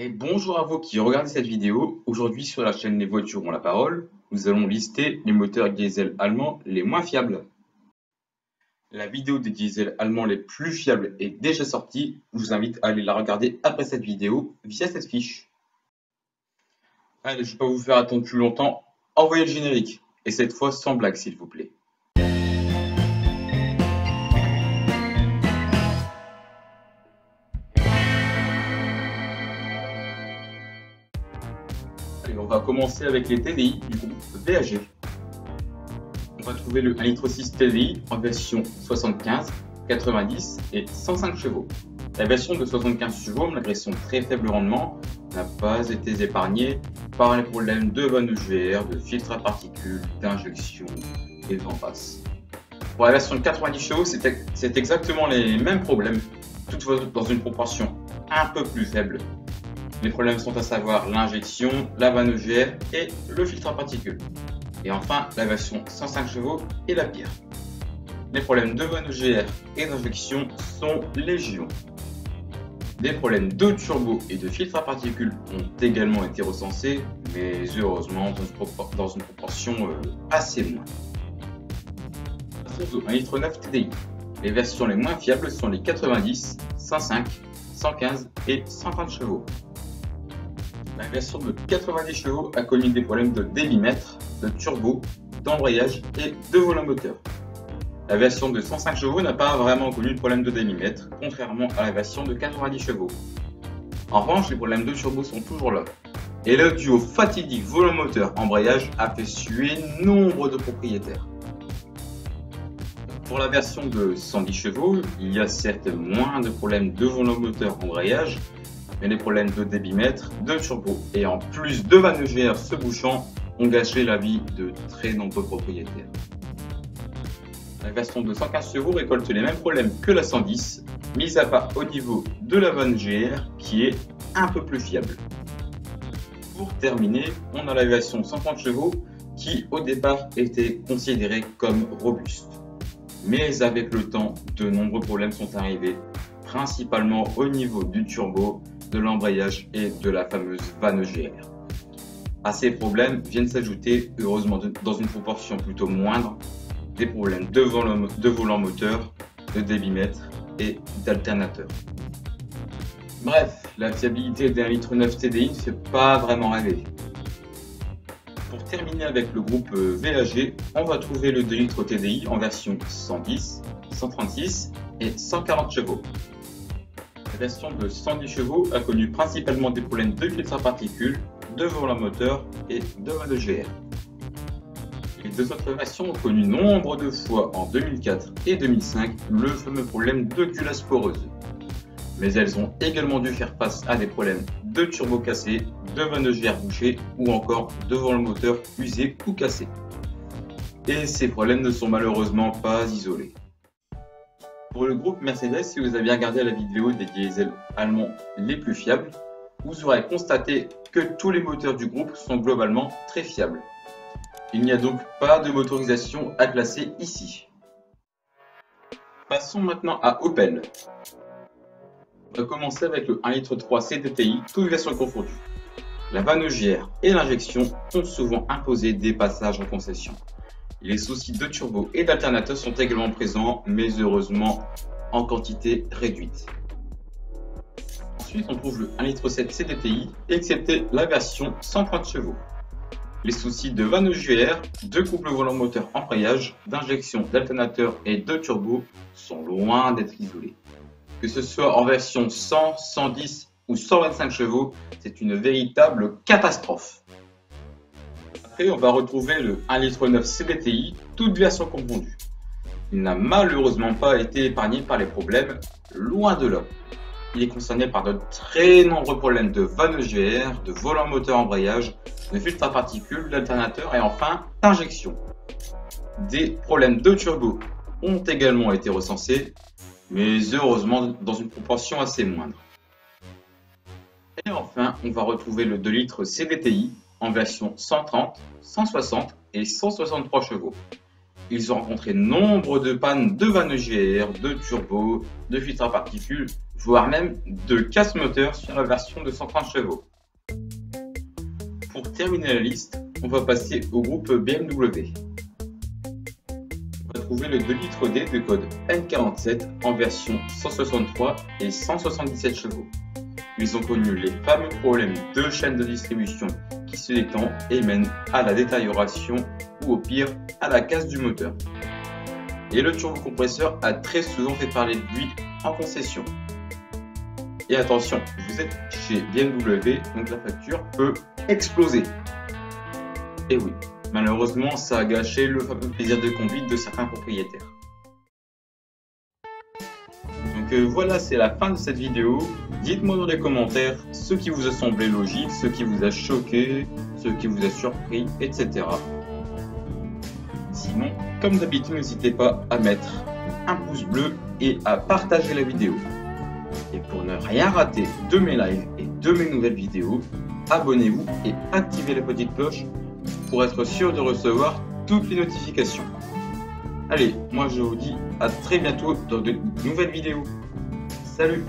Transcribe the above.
Et bonjour à vous qui regardez cette vidéo. Aujourd'hui sur la chaîne Les voitures ont la parole, nous allons lister les moteurs diesel allemands les moins fiables. La vidéo des diesels allemands les plus fiables est déjà sortie. Je vous invite à aller la regarder après cette vidéo via cette fiche. Allez, je ne vais pas vous faire attendre plus longtemps. Envoyez le générique. Et cette fois sans blague s'il vous plaît. Allez, on va commencer avec les TDI du groupe VAG. On va trouver le 1,6 litre TDI en version 75, 90 et 105 chevaux. La version de 75 chevaux, malgré son très faible rendement, n'a pas été épargnée par les problèmes de vanne EGR, de filtre à particules, d'injection et j'en passe. Pour la version de 90 chevaux, c'est exactement les mêmes problèmes, toutefois dans une proportion un peu plus faible. Les problèmes sont à savoir l'injection, la vanne EGR et le filtre à particules. Et enfin, la version 105 chevaux est la pire. Les problèmes de vanne EGR et d'injection sont légion. Des problèmes de turbo et de filtre à particules ont également été recensés, mais heureusement dans une proportion assez moindre. Passons au 1,9 litre TDI. Les versions les moins fiables sont les 90, 105, 115 et 130 chevaux. La version de 90 chevaux a connu des problèmes de débitmètre, de turbo, d'embrayage et de volant moteur. La version de 105 chevaux n'a pas vraiment connu de problème de débitmètre, contrairement à la version de 90 chevaux. En revanche, les problèmes de turbo sont toujours là. Et le duo fatidique volant moteur embrayage a fait suer nombre de propriétaires. Pour la version de 110 chevaux, il y a certes moins de problèmes de volant moteur embrayage, mais les problèmes de débitmètre, de turbo et en plus de vanne EGR se bouchant ont gâché la vie de très nombreux propriétaires. La version de 115 chevaux récolte les mêmes problèmes que la 110, mis à part au niveau de la vanne EGR qui est un peu plus fiable. Pour terminer, on a la version 130 chevaux qui au départ était considérée comme robuste. Mais avec le temps, de nombreux problèmes sont arrivés, principalement au niveau du turbo, de l'embrayage et de la fameuse vanne EGR. À ces problèmes viennent s'ajouter, heureusement dans une proportion plutôt moindre, des problèmes de volant moteur, de débitmètre et d'alternateur. Bref, la fiabilité d'un 1,9 litre TDI ne fait pas vraiment rêver. Pour terminer avec le groupe VAG, on va trouver le 2 litres TDI en version 110, 136 et 140 chevaux. La version de 110 chevaux a connu principalement des problèmes de filtre à particules, de volant moteur et de vanne EGR. Les deux autres versions ont connu nombre de fois en 2004 et 2005 le fameux problème de culasse poreuse. Mais elles ont également dû faire face à des problèmes de turbo cassé, de vanne EGR bouchée ou encore de volant moteur usé ou cassé. Et ces problèmes ne sont malheureusement pas isolés. Pour le groupe Mercedes, si vous avez regardé la vidéo des diesels allemands les plus fiables, vous aurez constaté que tous les moteurs du groupe sont globalement très fiables. Il n'y a donc pas de motorisation à classer ici. Passons maintenant à Opel. On va commencer avec le 1,3 litre CDTI, toutes versions confondues. La vanne EGR et l'injection ont souvent imposé des passages en concession. Les soucis de turbo et d'alternateur sont également présents, mais heureusement en quantité réduite. Ensuite, on trouve le 1,7 litre CDTI, excepté la version 130 chevaux. Les soucis de vanne EGR, de couple volant moteur embrayage, d'injection d'alternateur et de turbo sont loin d'être isolés. Que ce soit en version 100, 110 ou 125 chevaux, c'est une véritable catastrophe. Après, on va retrouver le 1,9 litre CDTI, toutes versions confondues. Il n'a malheureusement pas été épargné par les problèmes, loin de là. Il est concerné par de très nombreux problèmes de vanne EGR, de volant moteur embrayage, de filtre à particules, d'alternateur et enfin d'injection. Des problèmes de turbo ont également été recensés, mais heureusement dans une proportion assez moindre. Et enfin, on va retrouver le 2 litres CDTI en version 130, 160 et 163 chevaux. Ils ont rencontré nombre de pannes de vanne EGR, de turbo, de filtre à particules, voire même de casse moteur sur la version de 130 chevaux. Pour terminer la liste, on va passer au groupe BMW. On va trouver le 2 litres D de code N47 en version 163 et 177 chevaux. Ils ont connu les fameux problèmes de chaîne de distribution qui se détend et mènent à la détérioration ou au pire à la casse du moteur. Et le turbocompresseur a très souvent fait parler de lui en concession. Et attention, vous êtes chez BMW, donc la facture peut exploser. Et oui, malheureusement, ça a gâché le fameux plaisir de conduite de certains propriétaires. Donc voilà, c'est la fin de cette vidéo. Dites-moi dans les commentaires ce qui vous a semblé logique, ce qui vous a choqué, ce qui vous a surpris, etc. Sinon, comme d'habitude, n'hésitez pas à mettre un pouce bleu et à partager la vidéo. Et pour ne rien rater de mes lives et de mes nouvelles vidéos, abonnez-vous et activez la petite cloche pour être sûr de recevoir toutes les notifications. Allez, moi je vous dis à très bientôt dans de nouvelles vidéos. Salut!